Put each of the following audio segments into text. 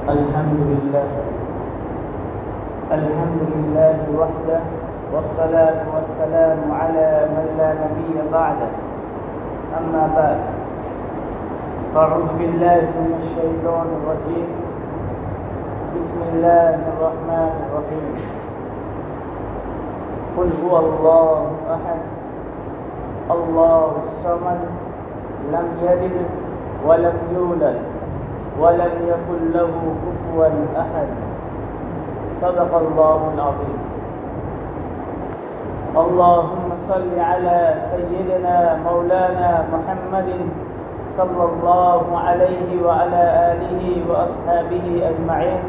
الحمد لله وحده والصلاة والسلام على من لا نبي بعده أما بعد فأعوذ بالله من الشيطان الرجيم بسم الله الرحمن الرحيم قل هو الله أحد الله الصمد لم يلد ولم يولد ولم يكن له كفوا أحد صدق الله العظيم اللهم صل على سيدنا مولانا محمد صلى الله عليه وعلى آله وأصحابه أجمعين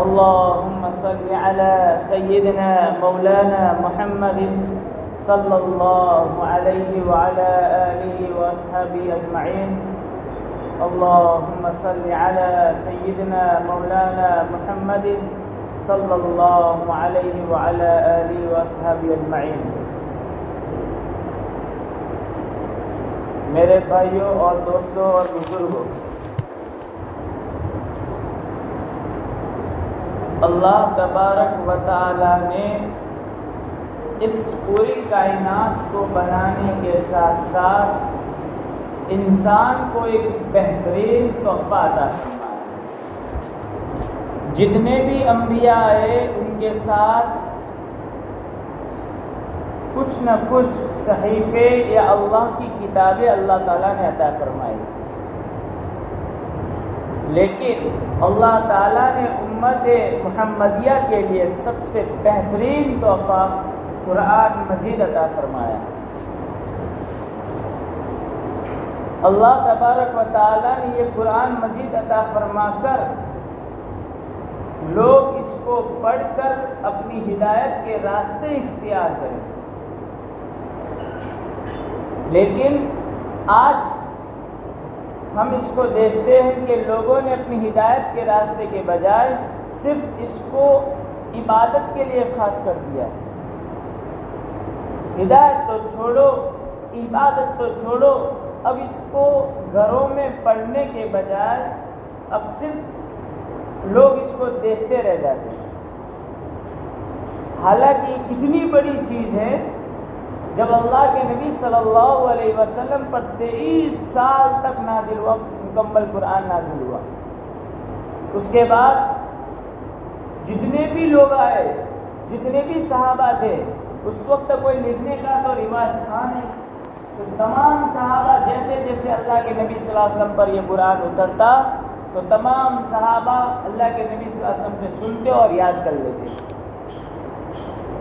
اللهم صل على سيدنا مولانا محمد صلى الله عليه وعلى آله وأصحابه أجمعين اللهم صل على سيدنا مولانا محمد صلى الله عليه وعلى آله وأصحابه أجمعين۔ میرے بھائیوں اور دوستوں اور بزرگوں، اللہ تبارک و تعالی نے اس پوری کائنات کو بنانے کے ساتھ ساتھ انسان کو ایک بہترین تحفہ عطا فرمایا۔ جتنے بھی انبیاء آئے ان کے ساتھ کچھ نہ کچھ صحیفے یا اللہ کی کتابیں اللہ تعالیٰ نے عطا فرمائی، لیکن اللہ تعالیٰ نے امت محمدیہ کے لیے سب سے بہترین تحفہ قرآن مجید عطا فرمایا۔ اللہ تبارک و تعالیٰ نے یہ قرآن مجید عطا فرما کر لوگ اس کو پڑھ کر اپنی ہدایت کے راستے اختیار کریں، لیکن آج ہم اس کو دیکھتے ہیں کہ لوگوں نے اپنی ہدایت کے راستے کے بجائے صرف اس کو عبادت کے لیے خاص کر دیا۔ ہدایت تو چھوڑو، عبادت تو چھوڑو، اب اس کو گھروں میں پڑھنے کے بجائے اب صرف لوگ اس کو دیکھتے رہ جاتے ہیں۔ حالانکہ کتنی بڑی چیز ہے، جب اللہ کے نبی صلی اللہ علیہ وسلم پر 23 سال تک نازل ہوا، مکمل قرآن نازل ہوا، اس کے بعد جتنے بھی لوگ آئے، جتنے بھی صحابہ تھے، اس وقت کوئی لکھنے کا تو رواج تھا نہیں، تو تمام صحابہ جیسے جیسے اللہ کے نبی صلی اللہ علیہ وسلم پر یہ قرآن اترتا تو تمام صحابہ اللہ کے نبی صلی اللہ علیہ وسلم سے سنتے اور یاد کر لیتے۔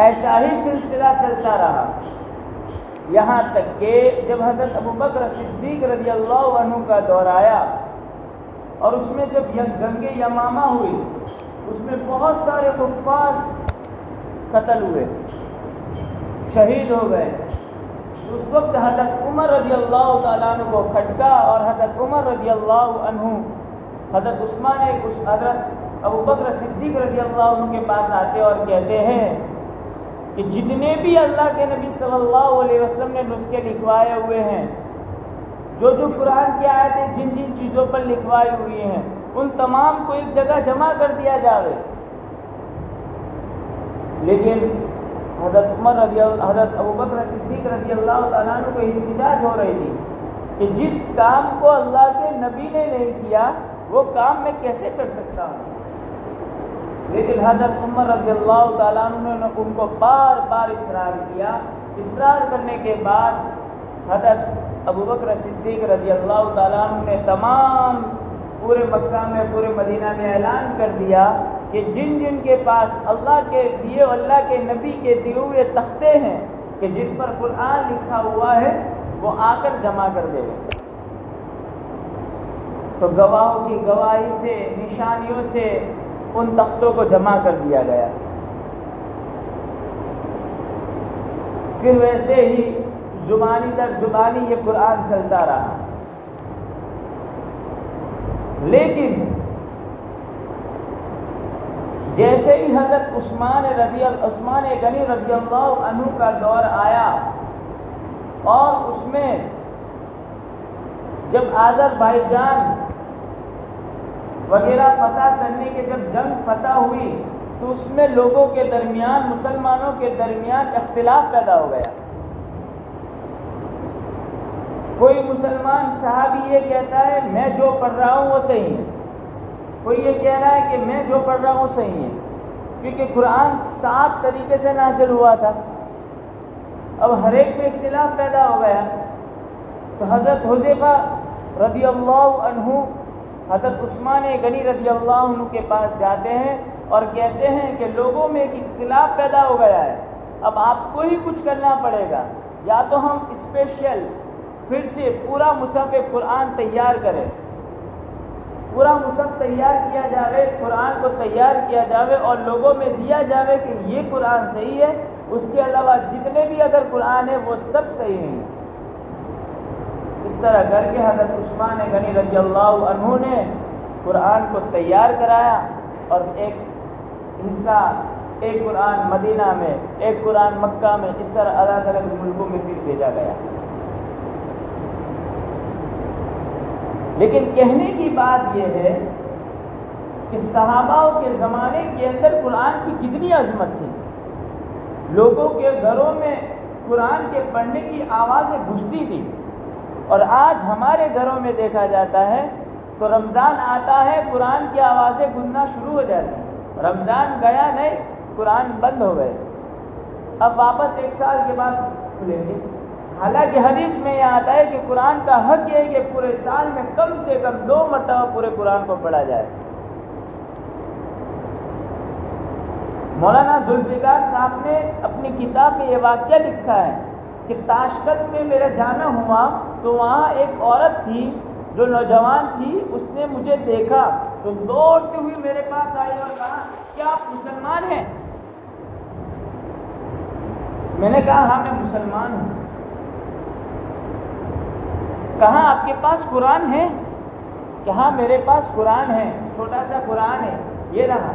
ایسا ہی سلسلہ چلتا رہا، یہاں تک کہ جب حضرت ابوبکر صدیق رضی اللہ عنہ کا دور آیا اور اس میں جب جنگ یمامہ ہوئی، اس میں بہت سارے کفار قتل ہوئے، شہید ہو گئے۔ اس وقت حضرت عمر رضی اللہ تعالیٰ عنہ کو کھٹکا اور حضرت عمر رضی اللہ عنہ حضرت ابوبکر صدیق رضی اللہ عنہ کے پاس آتے اور کہتے ہیں کہ جتنے بھی اللہ کے نبی صلی اللہ علیہ وسلم نے نسخے لکھوائے ہوئے ہیں، جو قرآن کی آیتیں جن جن چیزوں پر لکھوائی ہوئی ہیں، ان تمام کو ایک جگہ جمع کر دیا جاوے۔ لیکن حضرت ابوبکر صدیق رضی اللہ تعالیٰ عنہ کو احتجاج ہو رہی تھی کہ جس کام کو اللہ کے نبی نے نہیں کیا وہ کام میں کیسے کر سکتا ہوں۔ لیکن حضرت عمر رضی اللہ تعالیٰ عنہ نے ان کو بار بار اصرار کیا۔ اصرار کرنے کے بعد حضرت ابوبکر صدیق رضی اللہ تعالیٰ عنہ نے تمام پورے مکہ میں، پورے مدینہ میں اعلان کر دیا کہ جن جن کے پاس اللہ کے دیے، اللہ کے نبی کے دیے ہوئے تختے ہیں کہ جن پر قرآن لکھا ہوا ہے، وہ آ کر جمع کر دے گا۔ تو گواہوں کی گواہی سے، نشانیوں سے ان تختوں کو جمع کر دیا گیا۔ پھر ویسے ہی زبانی در زبانی یہ قرآن چلتا رہا، لیکن جیسے ہی حضرت عثمان غنی رضی اللہ عنہ کا دور آیا اور اس میں جب آذربائیجان وغیرہ فتح کرنے کے جب جنگ فتح ہوئی تو اس میں لوگوں کے درمیان، مسلمانوں کے درمیان اختلاف پیدا ہو گیا۔ کوئی مسلمان صحابی یہ کہتا ہے میں جو پڑھ رہا ہوں وہ صحیح ہے، کوئی یہ کہہ رہا ہے کہ میں جو پڑھ رہا ہوں وہ صحیح ہے، کیونکہ قرآن 7 طریقے سے نازل ہوا تھا۔ اب ہر ایک میں اختلاف پیدا ہو گیا، تو حضرت حذیفہ رضی اللہ عنہ حضرت عثمان غنی رضی اللہ عنہ کے پاس جاتے ہیں اور کہتے ہیں کہ لوگوں میں ایک اختلاف پیدا ہو گیا ہے، اب آپ کو ہی کچھ کرنا پڑے گا، یا تو ہم اسپیشل پھر سے پورا مصحف قرآن تیار کریں، پورا مصحف تیار کیا جاوے، قرآن کو تیار کیا جاوے اور لوگوں میں دیا جاوے کہ یہ قرآن صحیح ہے، اس کے علاوہ جتنے بھی اگر قرآن ہے وہ سب صحیح نہیں۔ اس طرح کر کے حضرت عثمان غنی رضی اللہ عنہ نے قرآن کو تیار کرایا، اور ایک حصہ، ایک قرآن مدینہ میں، ایک قرآن مکہ میں، اس طرح الگ الگ ملکوں میں پھر بھیجا گیا۔ لیکن کہنے کی بات یہ ہے کہ صحابہ کے زمانے کے اندر قرآن کی کتنی عظمت تھی، لوگوں کے گھروں میں قرآن کے پڑھنے کی آوازیں گونجتی تھی، اور آج ہمارے گھروں میں دیکھا جاتا ہے تو رمضان آتا ہے قرآن کی آوازیں گونجنا شروع ہو جاتی ہیں، رمضان گیا نہیں قرآن بند ہو گئے، اب واپس 1 سال کے بعد کھلیں گے۔ حالانکہ حدیث میں یہ آتا ہے کہ قرآن کا حق یہ ہے کہ پورے سال میں کم سے کم 2 مرتبہ پورے قرآن کو پڑھا جائے۔ مولانا ذوالفقار صاحب نے اپنی کتاب میں یہ واقعہ لکھا ہے کہ تاشقند میں میرا جانا ہوا تو وہاں ایک عورت تھی جو نوجوان تھی، اس نے مجھے دیکھا تو دوڑتے ہوئی میرے پاس آئی اور کہا کیا آپ مسلمان ہیں؟ میں نے کہا ہاں میں مسلمان ہوں۔ کہا آپ کے پاس قرآن ہے؟ کہ ہاں میرے پاس قرآن ہے، چھوٹا سا قرآن ہے، یہ رہا۔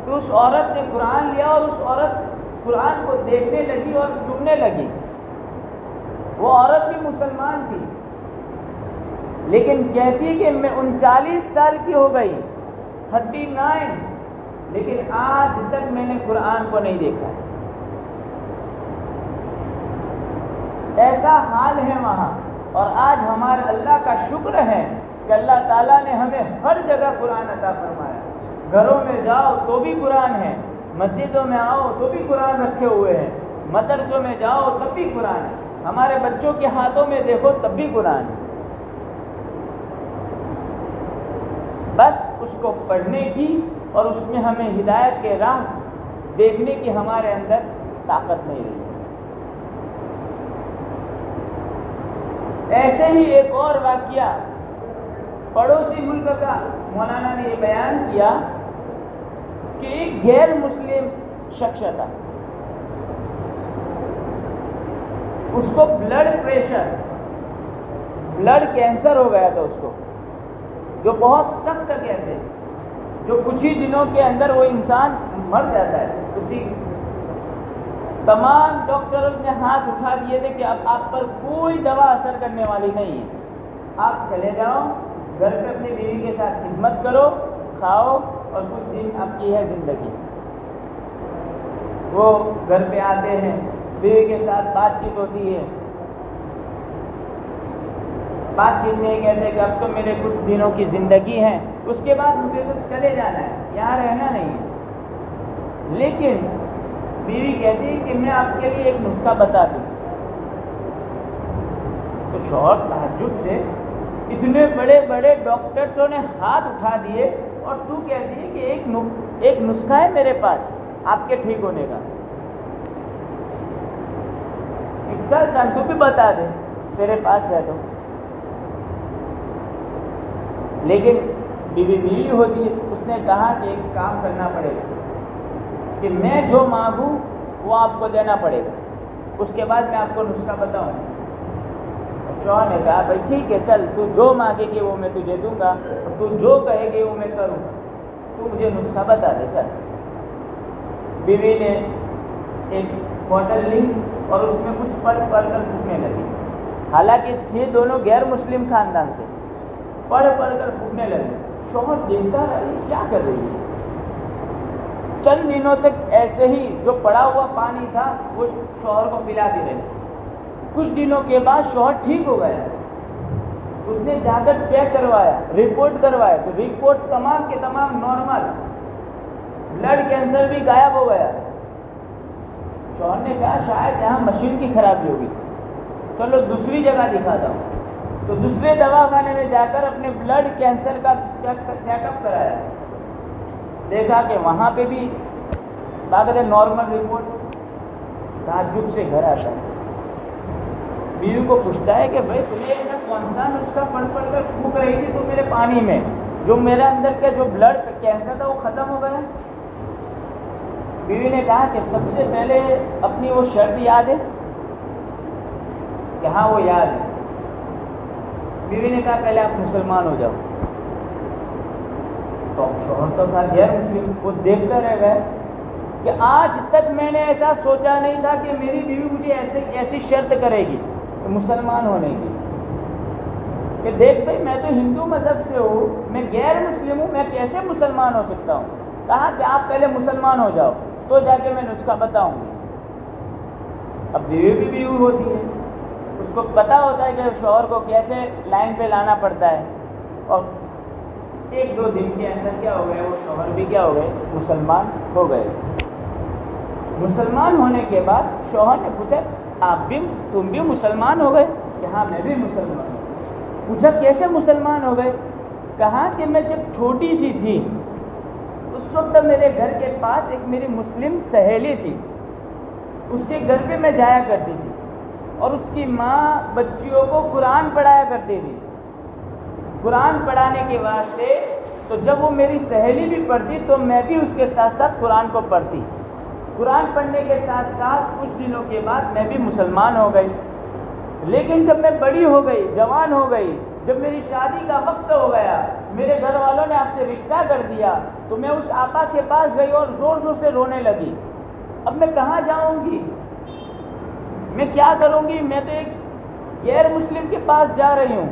تو اس عورت نے قرآن لیا اور اس عورت قرآن کو دیکھنے لگی اور چومنے لگی۔ وہ عورت بھی مسلمان تھی، لیکن کہتی کہ میں 39 سال کی ہو گئی، 39، لیکن آج تک میں نے قرآن کو نہیں دیکھا۔ ایسا حال ہے وہاں، اور آج ہمارے اللہ کا شکر ہے کہ اللہ تعالیٰ نے ہمیں ہر جگہ قرآن عطا فرمایا۔ گھروں میں جاؤ تو بھی قرآن ہے، مسجدوں میں آؤ تو بھی قرآن رکھے ہوئے ہیں، مدرسوں میں جاؤ تب بھی قرآن ہے، ہمارے بچوں کے ہاتھوں میں دیکھو تب بھی قرآن ہے۔ بس اس کو پڑھنے کی اور اس میں ہمیں ہدایت کے راہ دیکھنے کی ہمارے اندر طاقت نہیں رہی۔ ایسے ہی ایک اور واقعہ پڑوسی ملک کا مولانا نے یہ بیان کیا کہ ایک غیر مسلم شخص تھا، اس کو بلڈ پریشر، بلڈ کینسر ہو گیا تھا اس کو، جو بہت سخت کہتے ہیں، جو کچھ ہی دنوں کے اندر وہ انسان مر جاتا ہے۔ اسی تمام ڈاکٹرز نے ہاتھ اٹھا دیے تھے کہ اب آپ پر کوئی دوا اثر کرنے والی نہیں ہے، آپ چلے جاؤ گھر پہ اپنی بیوی کے ساتھ خدمت کرو، کھاؤ اور کچھ دن آپ کی ہے زندگی۔ وہ گھر پہ آتے ہیں، بیوی کے ساتھ بات چیت ہوتی ہے، بات چیت میں کہتے ہیں کہ اب تو میرے کچھ دنوں کی زندگی ہے، اس کے بعد مجھے تو چلے جانا ہے، یہاں رہنا نہیں ہے۔ لیکن بیوی کہتی ہے کہ میں آپ کے لیے ایک نسخہ بتا دوں۔ تو شوہر تعجب سے، اتنے بڑے بڑے ڈاکٹرسوں نے ہاتھ اٹھا دیے اور تو کہتی ہے کہ ایک نسخہ ہے میرے پاس آپ کے ٹھیک ہونے کا، چل تو بھی بتا دے تیرے پاس ہے تو۔ لیکن بیوی ہوتی ہے، اس نے کہا کہ ایک کام کرنا پڑے گا کہ میں جو مانگوں وہ آپ کو دینا پڑے گا، اس کے بعد میں آپ کو نسخہ بتاؤں۔ شوہر نے کہا بھائی ٹھیک ہے، چل تو جو مانگے گی وہ میں تجھے دوں گا، اور تو جو کہے گی وہ میں کروں گا، تو مجھے نسخہ بتا دے چل۔ بیوی نے ایک بوتل لی اور اس میں کچھ پڑھ کر پھونکنے لگی، حالانکہ تھے دونوں غیر مسلم خاندان سے، پڑھ کر پھونکنے لگے۔ شوہر دیکھتا رہا یہ کیا کر رہی ہے. چند دنوں تک ایسے ہی جو پڑا ہوا پانی تھا وہ شوہر کو پلاتی رہی. کچھ دنوں کے بعد شوہر ٹھیک ہو گیا. اس نے جا کر چیک کروایا, رپورٹ کروایا تو رپورٹ تمام کے تمام نارمل, بلڈ کینسر بھی غائب ہو گیا. شوہر نے کہا شاید یہاں مشین کی خرابی ہوگی, چلو دوسری جگہ دکھاتا ہوں. تو دوسرے دواخانے میں جا کر اپنے بلڈ کینسر کا چیک اپ کرایا. دیکھا کہ وہاں پہ بھی باقاعدہ نارمل رپورٹ. تعجب سے گھر آتا ہے, بیوی کو پوچھتا ہے کہ بھائی تمہیں ایسا کون سا نسخہ پڑھ کر پھونک رہی تھی تو میرے پانی میں, جو میرے اندر کا جو بلڈ کینسر تھا وہ ختم ہو گیا. بیوی نے کہا کہ سب سے پہلے اپنی وہ شرط یاد ہے, کہ ہاں وہ یاد ہے. بیوی نے کہا پہلے آپ مسلمان ہو جاؤ. تو اب شوہر تو تھا غیر مسلم, وہ دیکھتا رہ گیا کہ آج تک میں نے ایسا سوچا نہیں تھا کہ میری بیوی مجھے ایسی شرط کرے گی مسلمان ہونے کی, کہ دیکھ بھائی میں تو ہندو مذہب سے ہوں, میں غیر مسلم ہوں, میں کیسے مسلمان ہو سکتا ہوں. کہا کہ آپ پہلے مسلمان ہو جاؤ تو جا کے میں نسخہ بتاؤں گی. اب بیوی بھی بیوی ہوتی ہے, اس کو پتہ ہوتا ہے کہ شوہر کو کیسے لائن پہ لانا پڑتا ہے. اور ایک دو دن کے اندر کیا ہو گئے, وہ شوہر بھی کیا ہو گئے, مسلمان ہو گئے. مسلمان ہونے کے بعد شوہر نے پوچھا تم بھی مسلمان ہو گئے؟ کہ ہاں میں بھی مسلمان ہوں. پوچھا کیسے مسلمان ہو گئے؟ کہا کہ میں جب چھوٹی سی تھی اس وقت میرے گھر کے پاس ایک میری مسلم سہیلی تھی, اس کے گھر پہ میں جایا کرتی تھی اور اس کی ماں بچیوں کو قرآن پڑھایا کرتی تھی. قرآن پڑھانے کے واسطے تو جب وہ میری سہیلی بھی پڑھتی تو میں بھی اس کے ساتھ ساتھ قرآن کو پڑھتی. قرآن پڑھنے کے ساتھ ساتھ کچھ دنوں کے بعد میں بھی مسلمان ہو گئی. لیکن جب میں بڑی ہو گئی, جوان ہو گئی, جب میری شادی کا وقت ہو گیا, میرے گھر والوں نے آپ سے رشتہ کر دیا, تو میں اس آپا کے پاس گئی اور زور زور سے رونے لگی. اب میں کہاں جاؤں گی, میں کیا کروں گی, میں تو ایک غیر مسلم کے پاس جا رہی ہوں.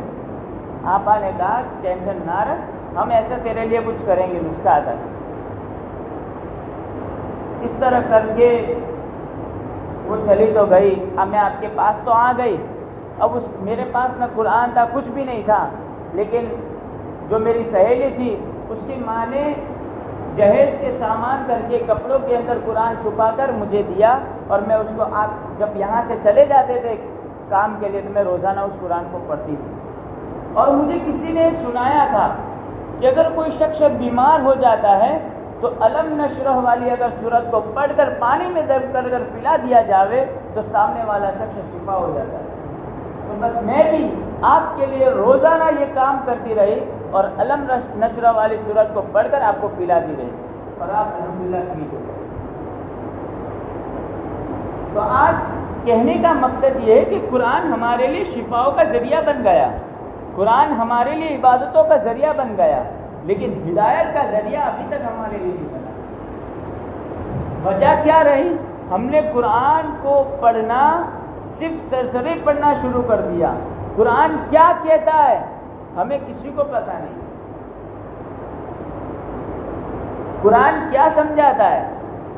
آپا نے کہا ٹینشن نہ رکھ, ہم ایسا تیرے لیے کچھ کریں گے, نسخہ آتا ہے. اس طرح کر کے وہ چلی تو گئی. اب میں آپ کے پاس تو آ گئی. اب میرے پاس نہ قرآن تھا, کچھ بھی نہیں تھا, لیکن جو میری سہیلی تھی اس کی ماں نے جہیز کے سامان کر کے کپڑوں کے اندر قرآن چھپا کر مجھے دیا, اور میں اس کو آپ جب یہاں سے چلے جاتے تھے کام کے لیے تو میں روزانہ اس قرآن کو پڑھتی تھی. اور مجھے کسی نے سنایا تھا کہ اگر کوئی شخص بیمار ہو جاتا ہے تو علم نشرح والی اگر سورت کو پڑھ کر پانی میں دب کر پلا دیا جاوے تو سامنے والا شخص شفا ہو جاتا ہے. تو بس میں بھی آپ کے لیے روزانہ یہ کام کرتی رہی اور علم نشرح والی سورت کو پڑھ کر آپ کو پلاتی رہی, اور آپ الحمدللہ ٹھیک ہو گئے. تو آج کہنے کا مقصد یہ ہے کہ قرآن ہمارے لیے شفاؤں کا ذریعہ بن گیا, قرآن ہمارے لیے عبادتوں کا ذریعہ بن گیا, لیکن ہدایت کا ذریعہ ابھی تک ہمارے لیے نہیں بنا. وجہ کیا رہی؟ ہم نے قرآن کو پڑھنا صرف سرسری پڑھنا شروع کر دیا. قرآن کیا کہتا ہے ہمیں کسی کو پتہ نہیں. قرآن کیا سمجھاتا ہے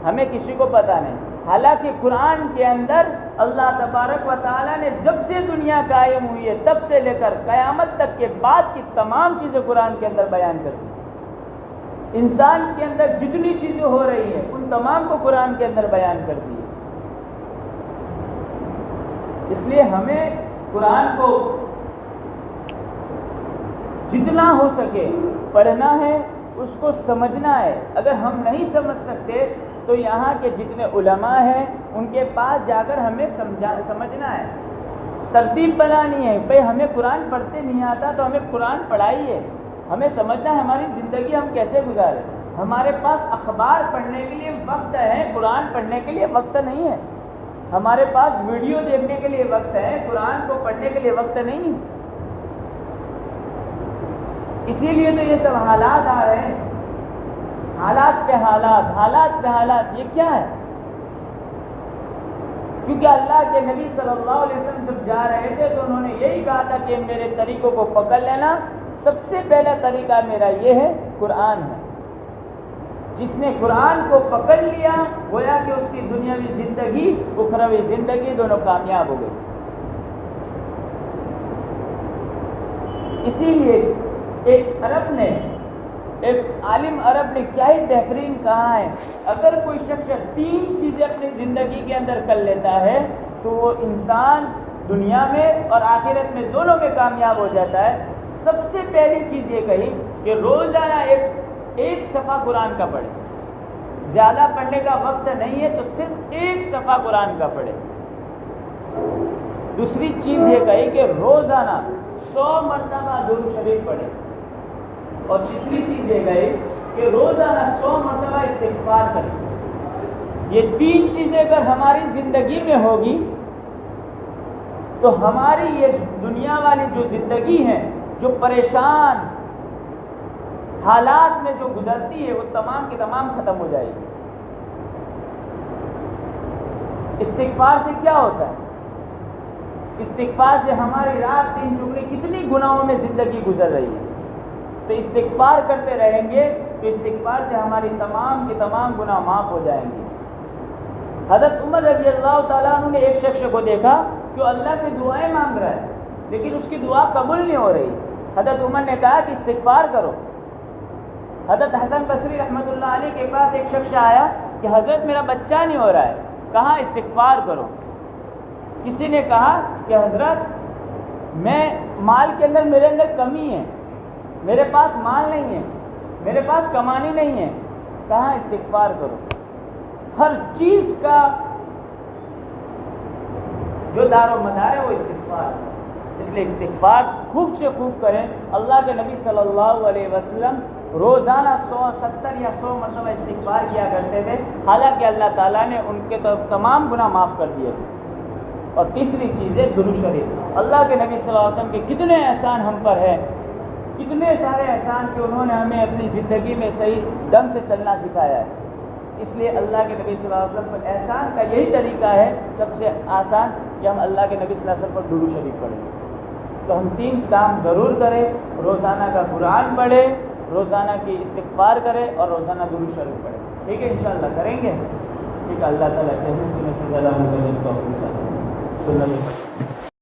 ہمیں کسی کو پتہ نہیں. حالانکہ قرآن کے اندر اللہ تبارک و تعالیٰ نے جب سے دنیا قائم ہوئی ہے تب سے لے کر قیامت تک کے بعد کی تمام چیزیں قرآن کے اندر بیان کر دی. انسان کے اندر جتنی چیزیں ہو رہی ہیں ان تمام کو قرآن کے اندر بیان کر دی. اس لیے ہمیں قرآن کو جتنا ہو سکے پڑھنا ہے, اس کو سمجھنا ہے. اگر ہم نہیں سمجھ سکتے تو یہاں کے جتنے علماء ہیں ان کے پاس جا کر ہمیں سمجھنا ہے, ترتیب بنانی ہے. بھائی ہمیں قرآن پڑھتے نہیں آتا تو ہمیں قرآن پڑھائیے, ہمیں سمجھنا ہے ہماری زندگی ہم کیسے گزارے. ہمارے پاس اخبار پڑھنے کے لیے وقت ہے, قرآن پڑھنے کے لیے وقت نہیں ہے. ہمارے پاس ویڈیو دیکھنے کے لیے وقت ہے, قرآن کو پڑھنے کے لیے وقت نہیں ہے. اسی لیے تو یہ سب حالات آ رہے ہیں, حالات پہ حالات, حالات پہ حالات. یہ کیا ہے؟ کیونکہ اللہ کے نبی صلی اللہ علیہ وسلم جب جا رہے تھے تو انہوں نے یہی کہا تھا کہ میرے طریقوں کو پکڑ لینا, سب سے پہلا طریقہ میرا یہ ہے قرآن ہے. جس نے قرآن کو پکڑ لیا گویا کہ اس کی دنیاوی زندگی اخروی زندگی دونوں کامیاب ہو گئی. اسی لیے ایک عالم عرب نے کیا ہی بہترین کہا ہے، اگر کوئی شخص 3 چیزیں اپنی زندگی کے اندر کر لیتا ہے تو وہ انسان دنیا میں اور آخرت میں دونوں میں کامیاب ہو جاتا ہے. سب سے پہلی چیز یہ کہی کہ روزانہ ایک صفحہ قرآن کا پڑھے. زیادہ پڑھنے کا وقت نہیں ہے تو صرف 1 صفحہ قرآن کا پڑھے. دوسری چیز یہ کہی کہ روزانہ 100 مرتبہ درود شریف پڑھے. اور تیسری چیز یہ کہی کہ روزانہ 100 مرتبہ استغفار کرے. یہ 3 چیزیں اگر ہماری زندگی میں ہوگی تو ہماری یہ دنیا والی جو زندگی ہے، جو پریشان حالات میں جو گزرتی ہے، وہ تمام کی تمام ختم ہو جائے گی. استغفار سے کیا ہوتا ہے؟ استغفار سے ہماری رات دن چگنے کتنی گناہوں میں زندگی گزر رہی ہے. تو استغفار کرتے رہیں گے تو استغفار سے ہماری تمام کے تمام گناہ معاف ہو جائیں گے. حضرت عمر رضی اللہ تعالیٰ عنہ نے ایک شخص کو دیکھا کہ وہ اللہ سے دعائیں مانگ رہا ہے لیکن اس کی دعا قبول نہیں ہو رہی. حضرت عمر نے کہا کہ استغفار کرو. حضرت حسن بصری رحمۃ اللہ علیہ کے پاس ایک شخص آیا کہ حضرت میرا بچہ نہیں ہو رہا ہے. کہا استغفار کرو. کسی نے کہا کہ حضرت میں مال کے اندر میرے اندر کمی ہے، میرے پاس مال نہیں ہے، میرے پاس کمانی نہیں ہے. کہا استغفار کرو. ہر چیز کا جو دار و مدار ہے وہ استغفار ہے. اس لیے استغفار خوب سے خوب کریں. اللہ کے نبی صلی اللہ علیہ وسلم روزانہ 170 یا 100 مرتبہ استغفار کیا کرتے تھے، حالانکہ اللہ تعالیٰ نے ان کے تمام گناہ معاف کر دیے تھے. اور تیسری چیز ہے درود شریف. اللہ کے نبی صلی اللہ علیہ وسلم کے کتنے احسان ہم پر ہے، کتنے سارے احسان کہ انہوں نے ہمیں اپنی زندگی میں صحیح ڈھنگ سے چلنا سکھایا ہے. اس لیے اللہ کے نبی صلی اللہ علیہ وسلم پر احسان کا یہی طریقہ ہے سب سے آسان کہ ہم اللہ کے نبی صلی اللہ علیہ وسلم پر درود شریف پڑھیں. تو ہم 3 کام ضرور کریں. روزانہ کا قرآن پڑھے، روزانہ کی استغفار کرے اور روزانہ درود شریف پڑھے. ٹھیک ہے، انشاءاللہ کریں گے. ٹھیک ہے، اللہ تعالیٰ کے حکم سے زیادہ سنت